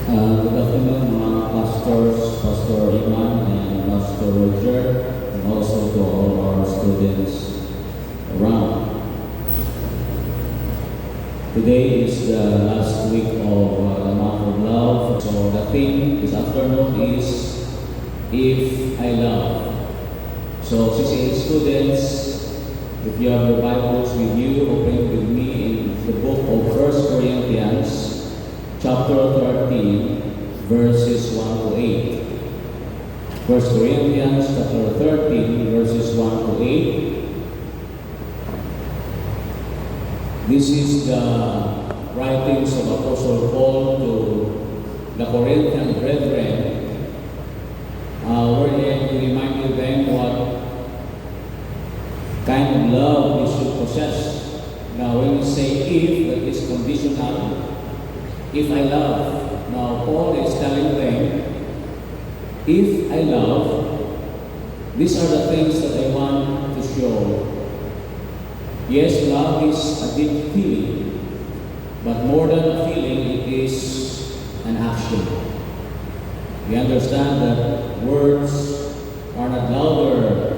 Good afternoon, mga pastors, Pastor Iman and Pastor Roger, and also to all our students around. Today is the last week of the month of love. So the theme this afternoon is If I Love. So CCA students, if you have your Bibles with you, open with me in the book of 1 Corinthians chapter 13, verses 1 to 8. 1 Corinthians chapter 13, verses 1 to 8. This is the writings of Apostle Paul to the Corinthian brethren, wherein he reminded them what kind of love we should possess. Now, when we say if, that is conditional. If I love. Now, Paul is telling them, if I love, these are the things that I want to show. Yes, love is a deep feeling, but more than a feeling, it is an action. We understand that words are not louder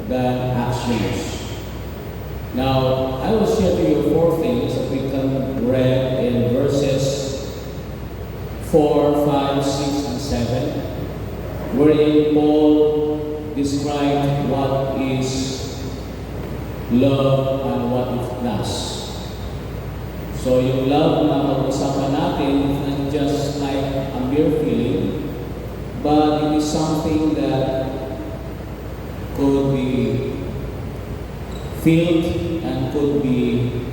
than actions. Now, I will share to you 4 things that we can read in verses 4, 5, 6, and 7, wherein Paul described what is love and what it does. So yung love na pag-usapan natin is not just like a mere feeling, but it is something that could be felt and could be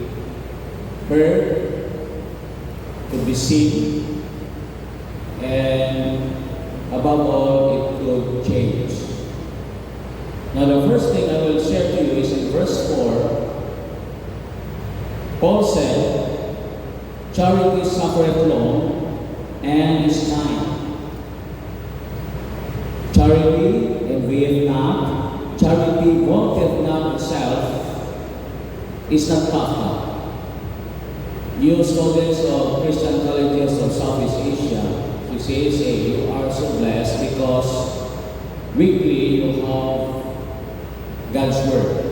heard, could be seen, and above all, it could change. Now, the first thing I will share to you is in verse 4. Paul said, "Charity suffereth long and is kind. Charity envieth not, charity vaunteth not itself, is not puffed up." You students of Christian colleges of Southeast Asia, say you are so blessed because weekly you have God's Word.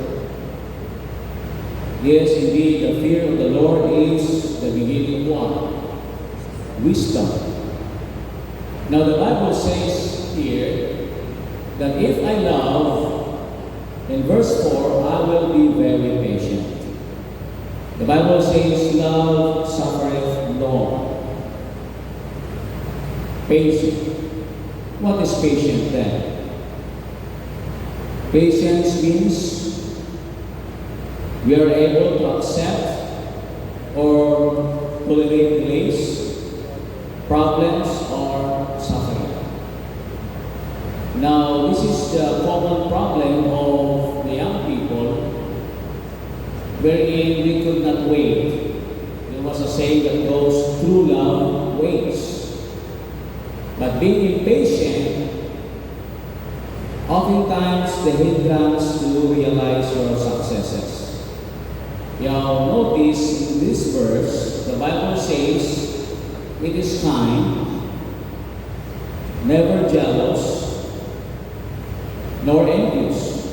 Yes, indeed, the fear of the Lord is the beginning of what? Wisdom. Now the Bible says here that if I love, in verse 4, I will be very patient. The Bible says, love suffereth long. Patient. What is patient then? Patience means we are able to accept or tolerate delays, problems, or suffering. Now, this is the common problem of the young people, wherein we could not wait. There was a saying that goes, true love waits. But being impatient, oftentimes the hindrance to realize your successes. Now notice in this verse, the Bible says, it is kind, never jealous, nor envious.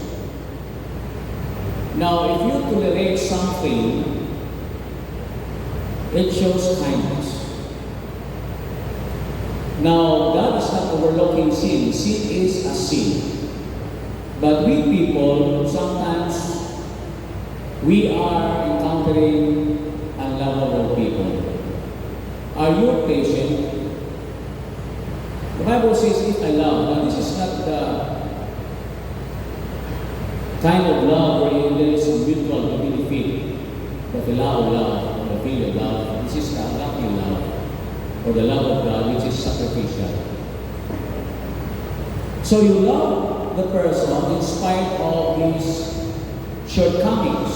Now if you tolerate something, it shows kindness. Now, God is not overlooking sin. Sin is a sin. But we people, sometimes, we are encountering unlovable people. Are you patient? The Bible says, if I love. Now, this is not the kind of love where there is a mutual benefit. The phileo love, or the filial love. This is the agape love, or the love of God, which is sacrificial. So you love the person in spite of his shortcomings.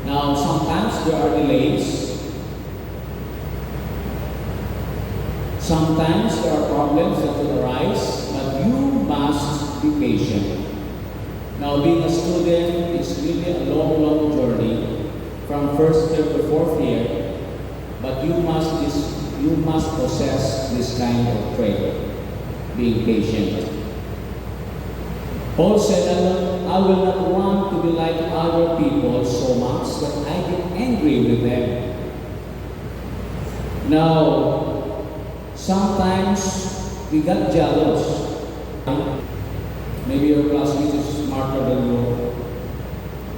Now, sometimes there are delays. Sometimes there are problems that will arise, but you must be patient. Now, being a student is really a long, long journey from first year to fourth year, but you you must possess this kind of trait, being patient. Paul said, I will not want to be like other people so much that I get angry with them. Now, sometimes we got jealous. Maybe your classmate is smarter than you.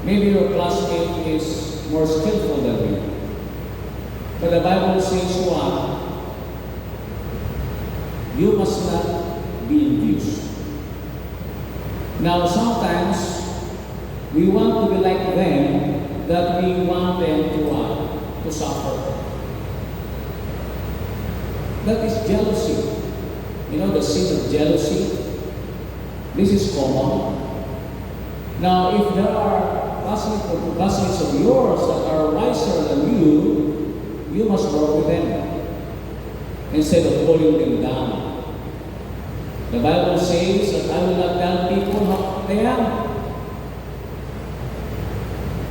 Maybe your classmate is more skillful than you. But the Bible says what? You must not be envious. Now, sometimes we want to be like them, that we want them to what? To suffer. That is jealousy. You know the sin of jealousy? This is common. Now, if there are classmates of yours that are wiser than you must work with them instead of pulling them down. The Bible says that I will not tell people how they are.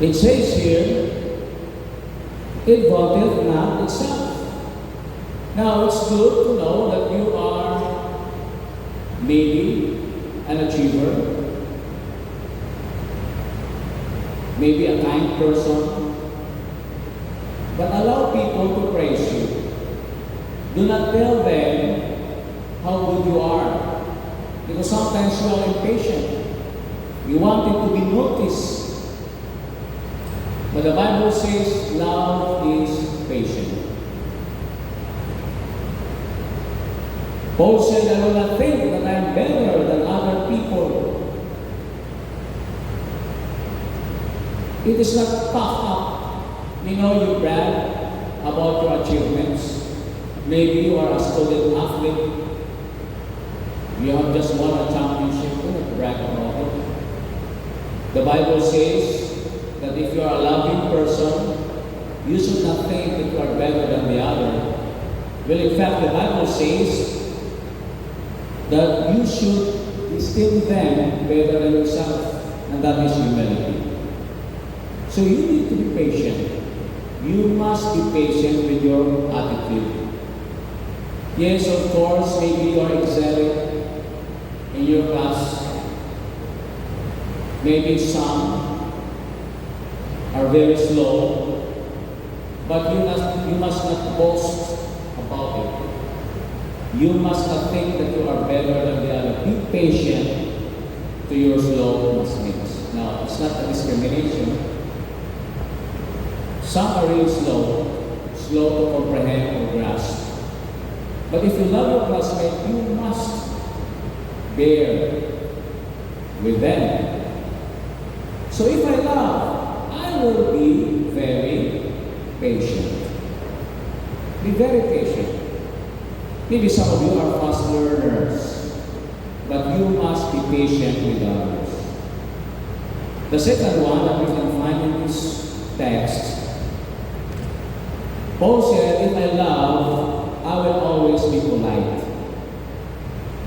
It says here, it vaunteth not itself. Now, it's good to know that you are maybe an achiever, maybe a kind person, but allow people to praise you. Do not tell them how good you are, because sometimes you are impatient. You want it to be noticed. But the Bible says love is patient. Paul said, I will not think that I am better than other people. It is not puffed up. You know, you brag about your achievements. Maybe you are a student athlete. You have just won a championship. Do not brag about it. The Bible says that if you are a loving person, you should not think that you are better than the other. Well, in fact, the Bible says that you should esteem them better than yourself, and that is humility. So you need to be patient. You must be patient with your attitude. Yes, of course, maybe you are excelling in your class. Maybe some are very slow, but you must not boast about it. You must not think that you are better than the other. Be patient to your slow classmates. Now, it's not a discrimination. Some are really slow to comprehend or grasp. But if you love your classmate, you must bear with them. So if I love, I will be very patient. Be very patient. Maybe some of you are fast learners, but you must be patient with others. The second one that we can find in this text, Paul said, if I love, I will always be polite.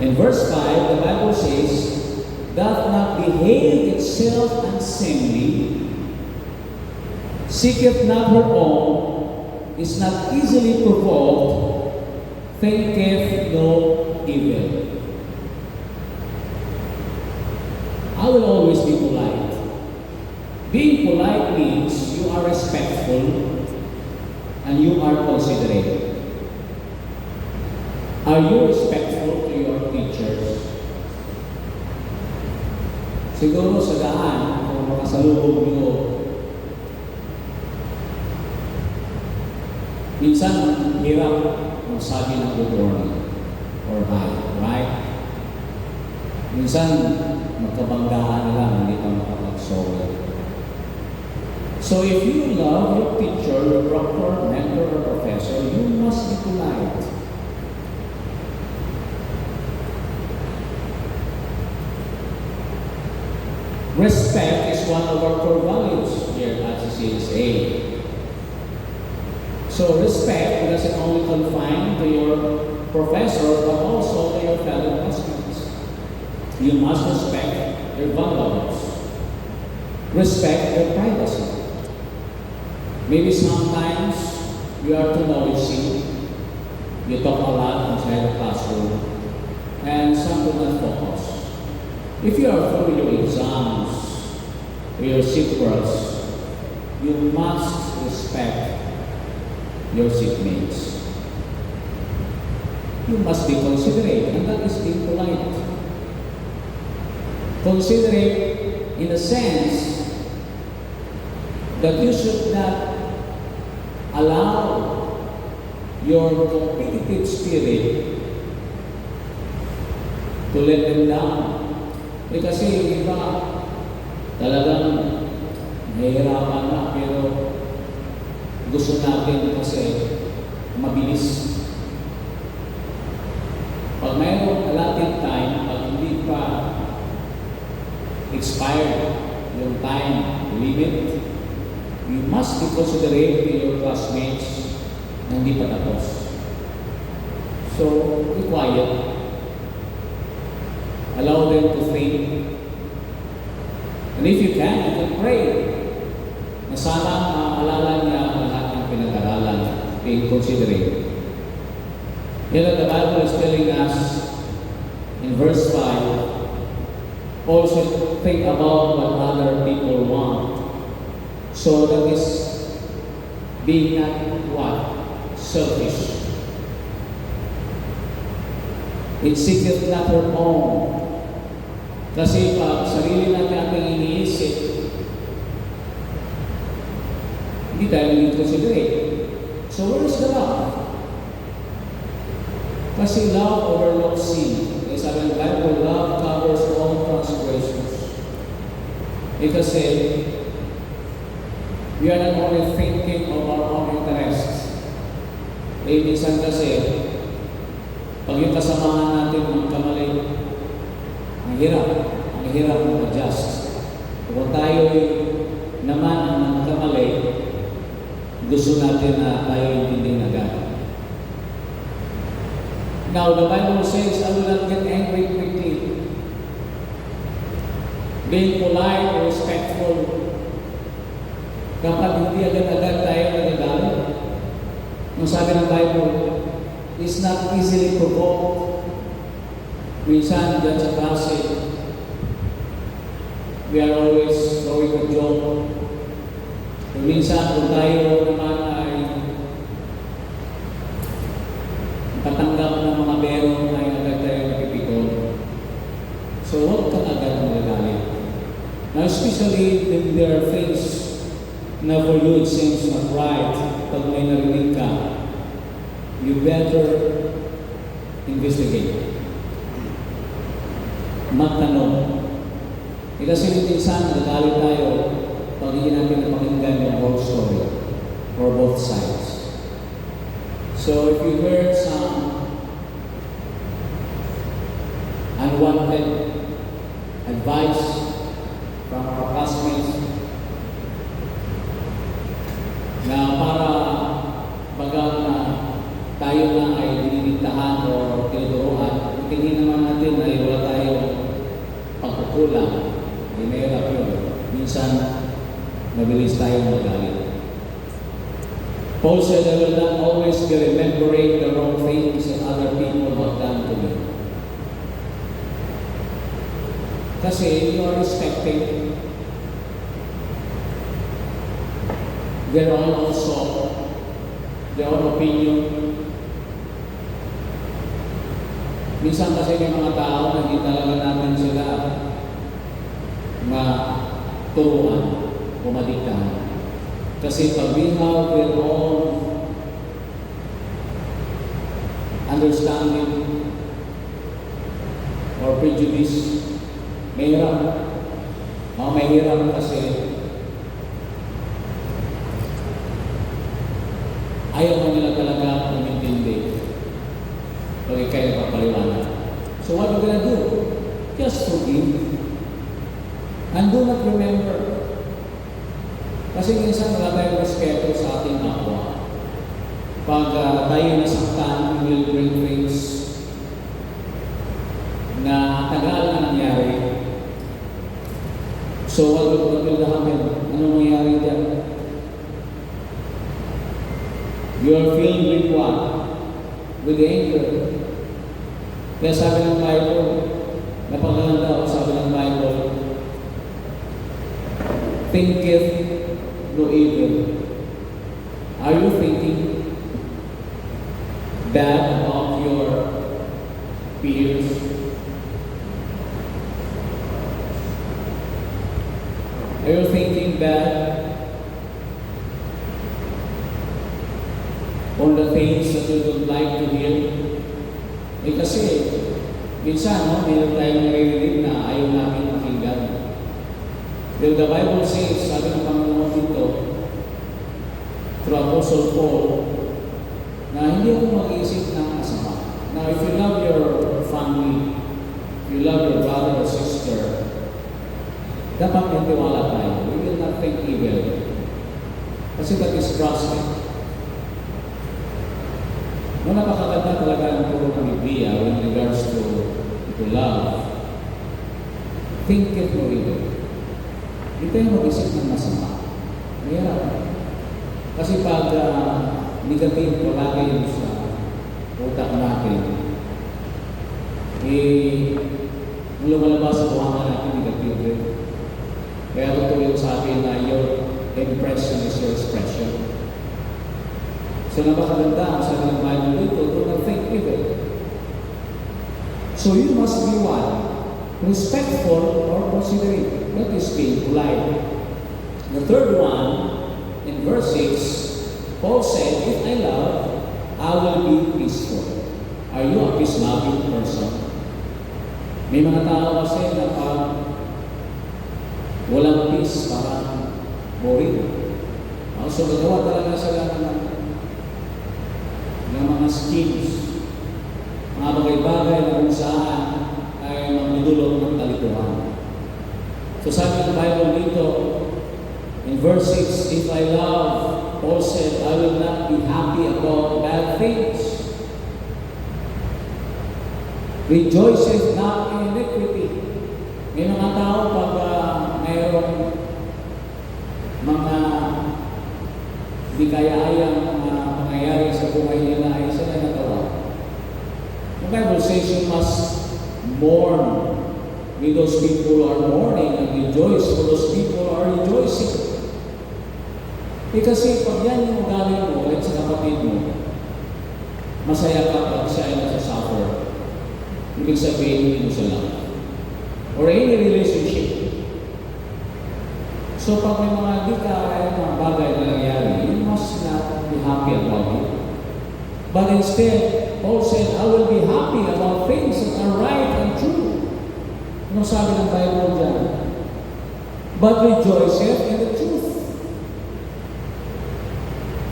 In verse 5, the Bible says, doth not behave itself unseemly, seeketh not her own, is not easily provoked, thinketh no evil. I will always be polite. Being polite means you are respectful and you are considerate. Are you respectful to your teachers? Siguro sa daan, kung makasalubog nyo, minsan hirap magsabi ng good morning or hi, right? Minsan magkabanggaan na lang, hindi ka makapag-sorry. So if you love your teacher, your proctor, mentor, or professor, you must be polite. Respect is one of our core values here at CCSA. So respect doesn't only confine to your professor, but also to your fellow classmates. You must respect their values. Respect their privacy. Maybe sometimes you are too noisy. You talk a lot inside the classroom, and some do not focus. If you are through your exams, or your seatbelts, you must respect your seatmates. You must be considerate, and that is being polite. Considerate in the sense that you should not allow your competitive spirit to let them down. Kasi yung iba talagang nahihirapan na, pero gusto natin kasi mabilis. Pag mayroong allotted time, pag hindi pa expired yung time limit, you must be considerate to your classmates na hindi pa tapos. So, be quiet. Allow them to think. And if you can pray na sana maalala niya ang lahat ng pinag-aralan, being considerate. Yet the Bible is telling us in verse 5, also think about what other people want. So that is being not what? Selfish. It seeketh not her own. Kasi pag sarili natin ating iniisip, hindi tayo naging considerate. So where is the love? Kasi love overlooks sin. Kaya sabi ng Bible, love covers all transgressions. Kasi we are not only thinking of our own interests. Minsan kasi, pag yung kasamahan natin ang kamali, ang hirap mag-adjust. Kung tayo naman ang kamali, gusto natin na tayo hindi agad. Now, the Bible says, I will not get angry quickly. Being polite or respectful, kapag hindi agad-agad tayo nagagalit. Nung sabi ng Bible, is not easily provoked. Minsan dyan sa klase, we are always throwing a joke. Minsan kung tayo naman ay patanggap ng mga berong ay agad tayo napipikon. So huwag kang agad magagalit. Now especially when there are things na for you it seems not right, pag may narinig ka, you better investigate. Magtanong. Kasi minsan nagagalit tayo pag hindi natin napakinggan yung whole story or both sides. So if you heard some unwanted advice from our classmates na para bagang na tayo lang ay dininintahan o tinuturuan, tingin naman natin na wala tayong pagkukulang, dinahirap yun. Minsan, mabilis tayong magalit. Paul said, I will not always be remembering the wrong things that other people have done to me. Kasi you are respecting their own also, their own opinion. Minsan kasi may mga tao na hindi talaga natin sila turuan o madiktahan. Kasi pag we have their own understanding or prejudice, mahirap. Mahirap kasi ayaw mo nila talaga umintindi pag ikay napapaliwanag. So what are you gonna do? Just forgive. And do not remember. Kasi minsan wala tayong respeto sa ating kapwa. Pag tayo nasaktan, we will bring things na tagal na nangyari. So what will happen? Ano mangyari dyan? You are filled with what? with anger. Kaya sabi ng Bible, napakaganda ako, sabi ng Bible, thinketh no evil. Are you thinking bad about your peers? Are you thinking bad on the things that you don't like to hear? Eh kasi, minsan, no, meron tayong naririnig na ayaw namin makinggan. Well, the Bible says, sabi ng Panginoon dito, through Apostle Paul, na hindi ako mag-iisip ng masama. Now, if you love your family, if you love your brother or sister, dapat may tiwala tayo. We will not think evil. Kasi that is trusting. No, napakaganda talaga ang turo ng Biblia in regards to love. Think it no evil. Hindi tayo mag-isip ng masama. Mayroon. Kasi pag negative palagi yun sa utak natin, lumalabas sa buwangan natin negative. Kaya totoo yung sa akin na your impression is your expression. So napakaganda ang sabi ng Bible dito, do not think evil. So you must be one, respectful or considerate. That is being polite. The third one, in verse 6, Paul said, if I love, I will be peaceful. Are you a peace-loving person? May mga tao kasi na pag walang peace, parang boring. So nagawa talaga sila ng mga schemes, mga bagay-bagay na kung saan ay magdudulot ng kalituhan. So sabi ng Bible dito, in verse 6, if I love, Paul said, I will not be happy about bad things. Rejoiceth not in iniquity. May mga tao pag mayroong mga di kaya-ayang mga pangyayari sa buhay nila ay sila natawa. The Bible says you must mourn with those people who are mourning and rejoice for those people who are rejoicing. Eh kasi pag yan yung ugali mo at sa kapatid mo, masaya ka pag siya ay nasa-suffer. Ibig sabihin, hindi mo sila. Or any relationship. So pag may mga di ka mga bagay na nangyari, you must not be happy about it. But instead, Paul said, I will be happy about things that are right and true. Ano sabi ng Bible dyan? But rejoiceth in the truth.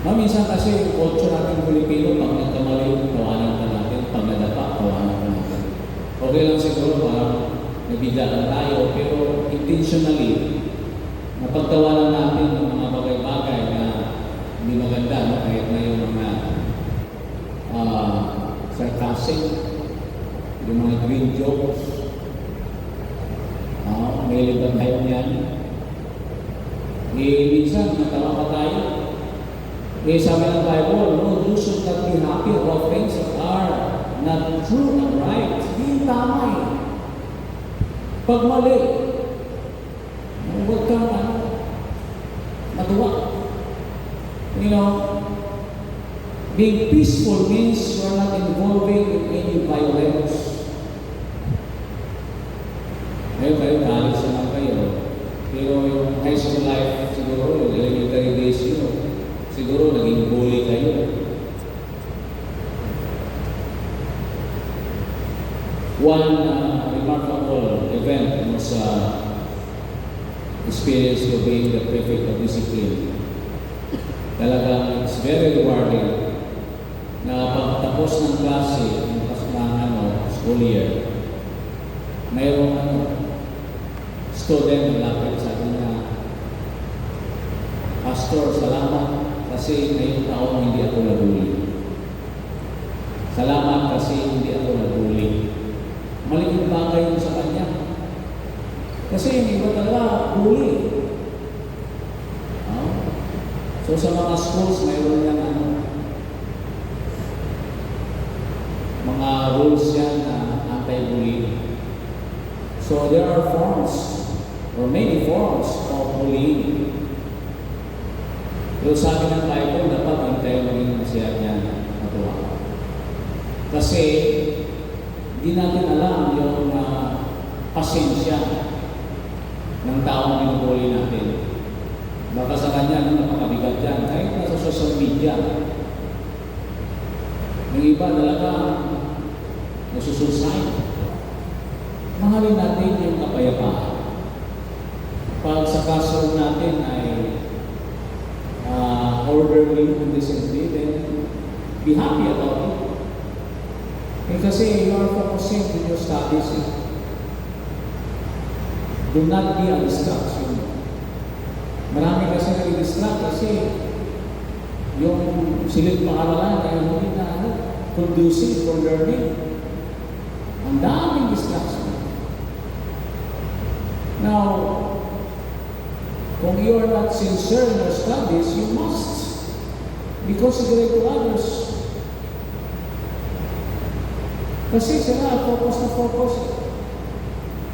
Minsan kasi yung culture natin Pilipino, pag nagkamali, tawanan ka natin. Pag nadapa, tawanan ka natin. Okay lang siguro parang nabiglaan tayo, pero intentionally, napagtawanan natin ng mga bagay-bagay na hindi maganda, no? Kahit na yung mga sarcastic, yung mga green jokes, may libang tayo niyan. Minsan, natawa pa tayo. Sabi ng Bible, no, you should not be happy about things that are not true and right. Hindi tama eh. Pag mali, huwag kang matuwa. You know, being peaceful means you are not involving in any violence. Ngayon kayo, college naman kayo. Pero yung high school life, siguro, yung elementary days yun, siguro naging bully kayo. One remarkable event was experience of being the prefect of discipline. Talagang it's very rewarding na pagtapos ng klase, ng school year, mayroong student na lapit sa akin na, Pastor, salamat kasi ngayong taon hindi ako nabuli. Salamat kasi hindi ako nabuli. Malaking bagay yun sa kanya. Kasi hindi ba talaga bully? So sa mga schools, mayroon yan mga rules yan na anti-bullying. So there are forms, or many forms of bullying. Pero sabi ng Bible, dapat hindi tayo maging masaya niyan natuwa. Kasi hindi natin alam yung pasensya ng taong binubuli natin. Baka sa kanya, napakabigat yan. Kahit nasa social media, yung iba talaga nasusuicide. Mahalin natin yung kapayapaan. Pag sa kaso natin ay orderly and decently, then be happy about it. Kasi you are focusing on your studies. Do not be a distraction. Marami kasi nag-distract kasi yung silid paaralan ay hindi na conducive for learning. Ang daming distraction. Now, kung you are not sincere in your studies, you must be considerate to others. Kasi sila, focus na focus.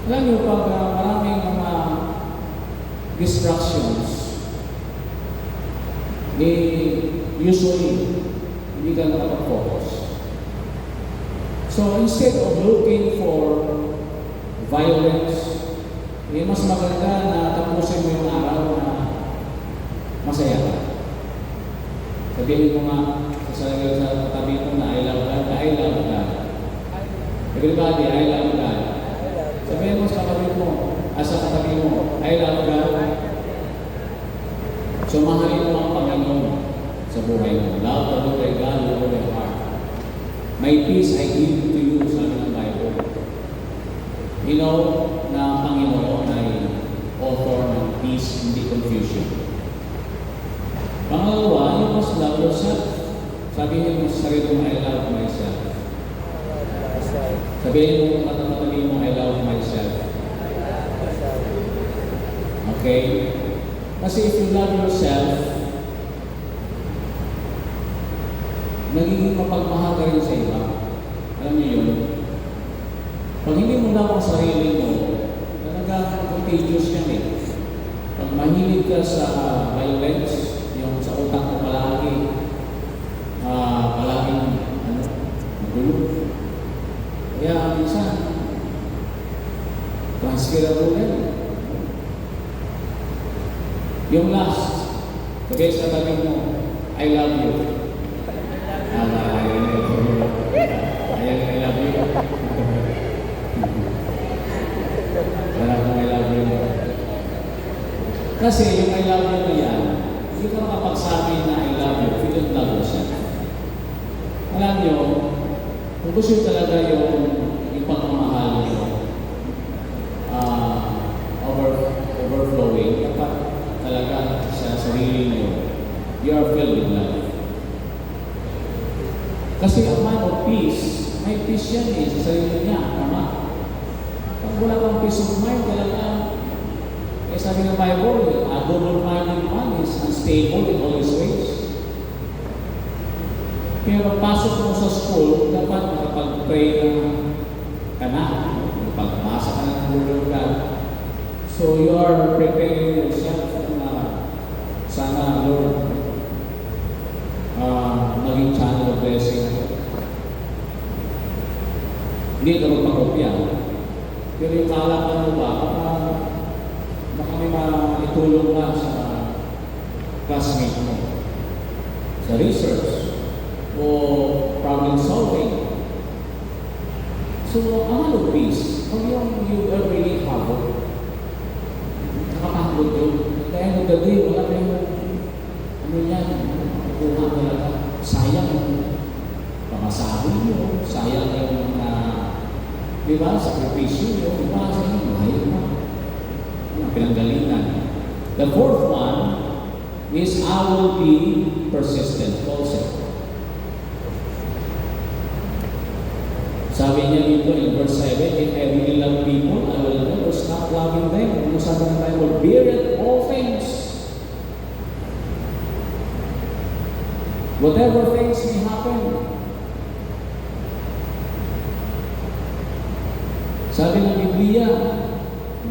Alam niyo, pag maraming mga distractions, usually, hindi ka nakapag-focus. So, instead of looking for violence, mas maganda na tapusin mo yung araw na masaya ka. Sabihin mo nga sa katabi mo na I love God, I love God. Everybody, I love God. Sabihin mo sa katabi mo, I love God. So, mahalin mo ang Panginoon sa buhay mo. Love the Lord thy God with all thy heart. My peace I give to you, sabi ng Bible. You know na ang Panginoon ay author ng peace, hindi confusion. Pangalawa, you must love yourself. Sabihin mo sa sarili mo, I love myself. Sabihin mo katabi mo, I love myself. Okay? Kasi if you love yourself, nagiging mapagmahal ka rin sa iba. Alam niyo yun? Pag hindi mo love ang sarili mo, talaga contagious yan eh. Pag mahilig ka sa violence, yung sa utak mo palaging magulo. Kaya minsan, transferable yan. Yung last, sabi sa tabi mo, I love you. I love you. I love you. Kasi yung I love you na yan, hindi ka makapagsabi na I love you if you don't love yourself. Alam nyo, kung gusto talaga yung pagmamahal nyo overflowing, dapat talaga sa sarili nyo, you are filled with love. Kasi ang man of peace, may peace yan eh, sa sarili niya, tama? Pag wala kang peace of mind, talaga, sabi ng Bible, a double-minded man is unstable in all his ways. Kaya pagpasok mo sa school, dapat makapag-pray ka na, pagpasa ka ng Word of God. So you are preparing yourself na sana, Lord, maging channel of blessing. Hindi ka magpakopya. Pero yung kalakan mo ba, baka may maitulong na sa classmate mo, sa research, o problem solving. So, ang ano peace, pag yung you are really habol, nakapagod yun. At the end of the day, wala kayong yan, kuha talaga. Sayang yung pamasabi nyo, sayang yung di ba, sakripisyo nyo, di ba, sa inyo, mahal na. Pinanggalingan. The fourth one is I will be persistent. Paul said. Sabi niya dito in verse 7, if I really love people, I will never stop loving them. Ano sabi ng Bible? Bear all things. Whatever things may happen. Sabi ng Biblia,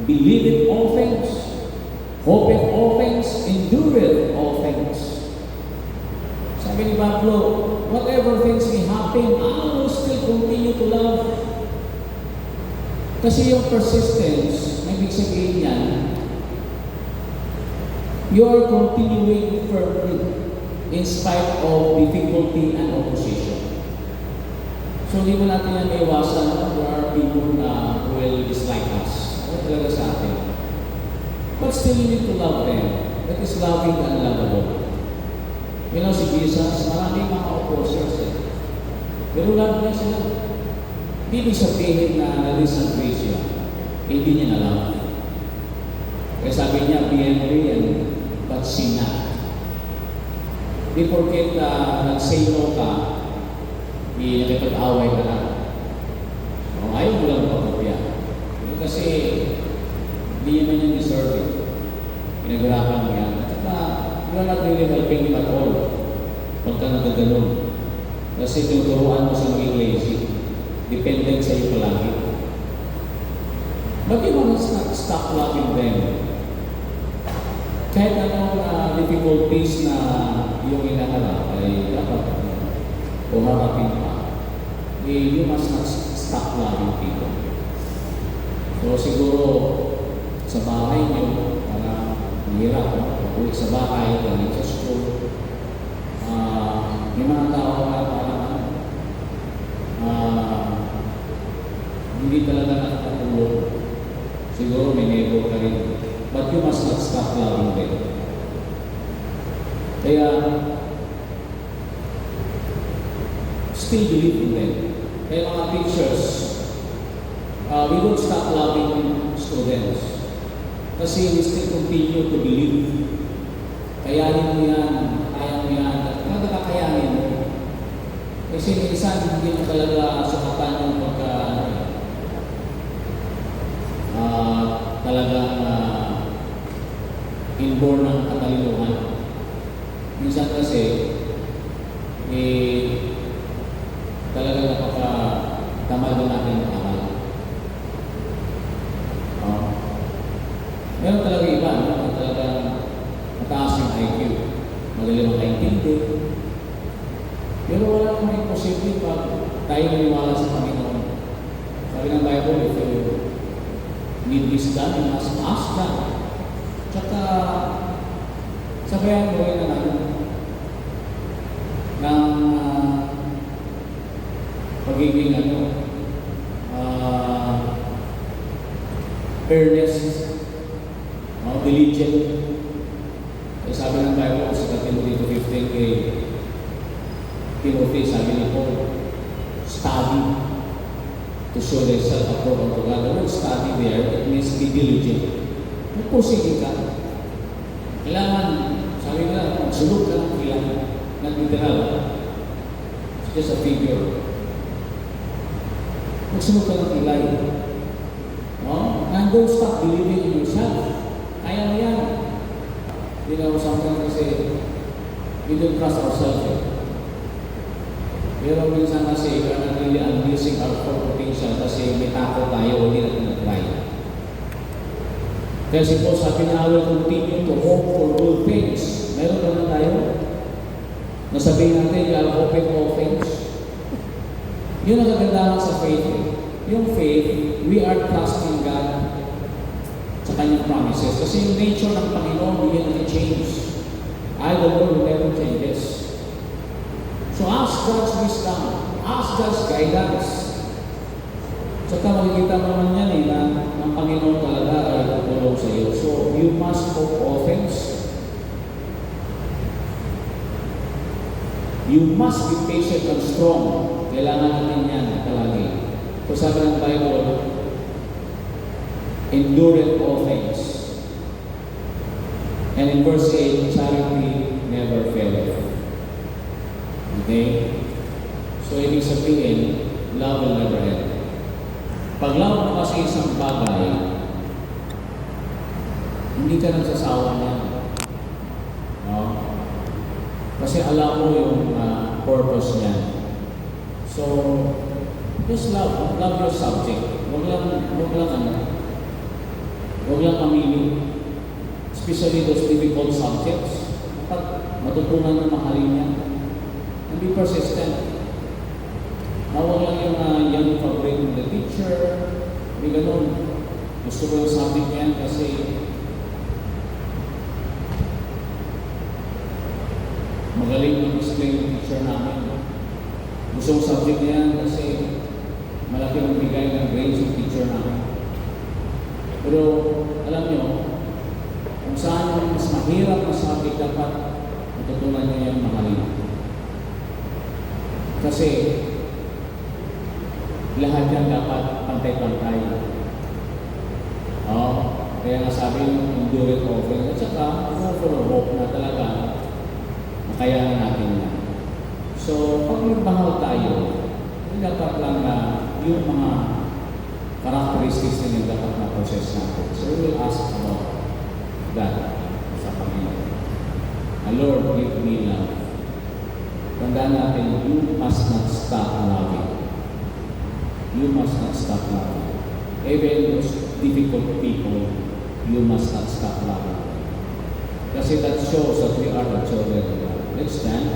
believe in all things, hope in all things, endureth all things. Sabi ni Pablo, whatever things may happen, I will still continue to love. Kasi yung persistence, ibig sabihin yan, you are continuing firmly in spite of difficulty and opposition. So hindi mo natin yan maiwasan. There are people na will dislike us. Ano talaga sa atin? But still you need to love them. That is loving the unlovable. You know, si Jesus, maraming mga opposers eh. Pero love niya sila. Hindi sabihin na na-disagree siya. Hindi niya na love. Kaya sabi niya, be angry and but sin not. Di porket nag-say no ka, di nakipag-away ka na. So, ayaw mo lang papapya. Kasi hindi naman yung deserve it. Pinaghirapan mo yan. At saka, you're not really helping him at all pagka nagaganon. Kasi tinuturuan mo sa maging lazy. Dependent sa iyo palagi. But you want to stop loving them. Kahit anong difficulties na yung inaharap ay dapat uharapin pa. You must not stop loving people. So siguro sa bahay niyo, parang mahirap. Uwi sa bahay, galing sa school. May mga tao na parang hindi talaga nakakatulong. Siguro may neighbor ka rin. But you must not stop loving them. Kaya, still believe in them. Kaya mga teachers, we don't stop loving students. Kasi we still continue to believe. Kayanin mo yan, kaya mo yan, at kakayanin mo. Kasi minsan hindi mo talaga sukatan yung pagka talagang inborn ng katalinuhan. Minsan kasi talagang napaka-tamad na natin yung aral. Meron talaga iba, no? Talagang mataas yung IQ. Magaling makaintindi. Pero wala namang imposible pag tayo naniwala sa Panginoon. Sabi ng Bible, if you need wisdom, you must ask God. Tsaka, sabayan mo rin na ng pagiging earnest, diligent. Kaya sabi ng Bible, sa Timothy 15, kay Timothy, sabi ni Paul, study to show thyself approved unto God. The word study there, it means be diligent. Magpursige ka. Kailangan, sabi nga, magsulog ka ng ilan, ng literal. It's just a figure. Magsulog ka ng ilay. No? And don't stop believing in yourself. Kaya mo yan. You know, sometimes kasi, we don't trust ourselves. Pero minsan kasi, we are not really unleashing our full potential kasi may takot tayo, hindi natin na-try. Kaya si Paul sabi na, I will continue to hope for good things. Meron naman tayo. Nasabihin natin, you are hoping all things. Yun ang kagandahan sa faith. Yung faith, we are trusting God sa kanyang promises. Kasi yung nature ng Panginoon, hindi yan change. I, the Lord, will never changes. So ask God's wisdom. Ask God's guidance. Saka makikita mo naman yan na ang Panginoon talaga ay tutulong sa iyo. So you must hope all things. You must be patient and strong. Kailangan natin yan palagi. So sabi ng Bible, endure all things. And in verse 8, charity never faileth. Okay? So ibig sabihin, love will never end. Pag love mo kasi isang bagay, hindi ka nagsasawa niya. No? Kasi alam mo yung purpose niya. So, Just love. Love your subject. Huwag lang aminin. Especially those difficult subjects. Dapat matutunan ng mahalin niya. And be persistent. Huwag lang yung favorite ng the teacher. May ganun. Gusto ko yung subject niyan kasi magaling mag-explain yung teacher namin. Gusto ko subject niyan kasi malaki ang bigay ng grades yung teacher namin. Pero alam nyo, kung saan yung mas mahirap na subject dapat matutunan nyo yung mahalin. Kasi lahat yan dapat pantay-pantay. Kaya nga sabi yung endure it offering. At saka, full of hope na talaga makayanan natin yan. So, pag nagmahal tayo, dapat lang na yung mga characteristics na yung dapat na-process natin. So, we will ask about that sa Panginoon. Lord, give me love. Tandaan natin, you must not stop loving. You must not stop loving. Even those difficult people, you must not stop loving. Kasi that shows that we are the children of God. Let's stand.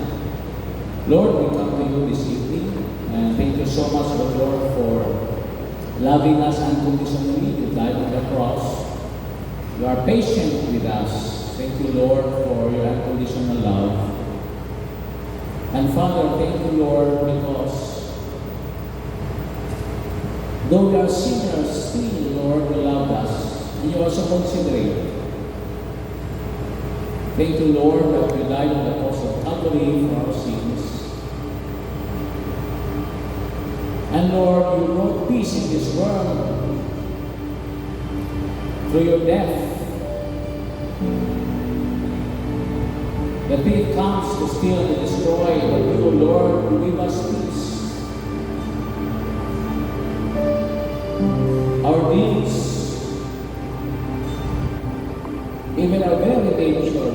Lord, we come to you this evening, and thank you so much, Lord, for loving us unconditionally. You died on the cross. You are patient with us. Thank you, Lord, for your unconditional love. And Father, thank you, Lord, because though we are sinners, still, Lord, you loved us. And you also considerate. Thank you, Lord, that you died on the cross of Calvary for our sins. And Lord, you brought peace in this world through your death. The thief comes to steal and destroy, but you, Lord, give us peace. Our deeds, even our very nature,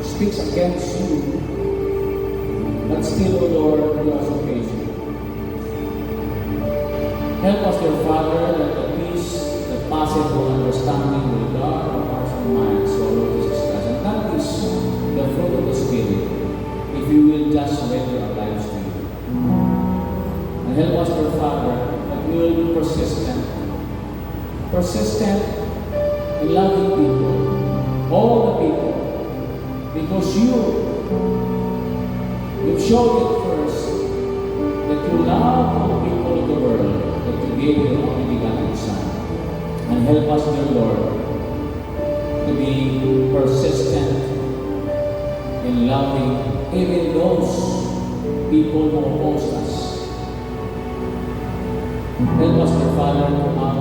speaks against you. But still, O Lord, you are so patient. Help us, dear Father, that the peace that passes all understanding will guard our hearts and minds, O Lord Jesus Christ. And that is the fruit of the Spirit, if we will just surrender our lives to you. And help us, dear Father, that we will be persistent in loving people, all the people, because you've shown it first that you love all the people of the world, that you gave your only begotten Son. And help us, dear Lord, to be persistent in loving even those people who oppose us. Help us, dear Father, to have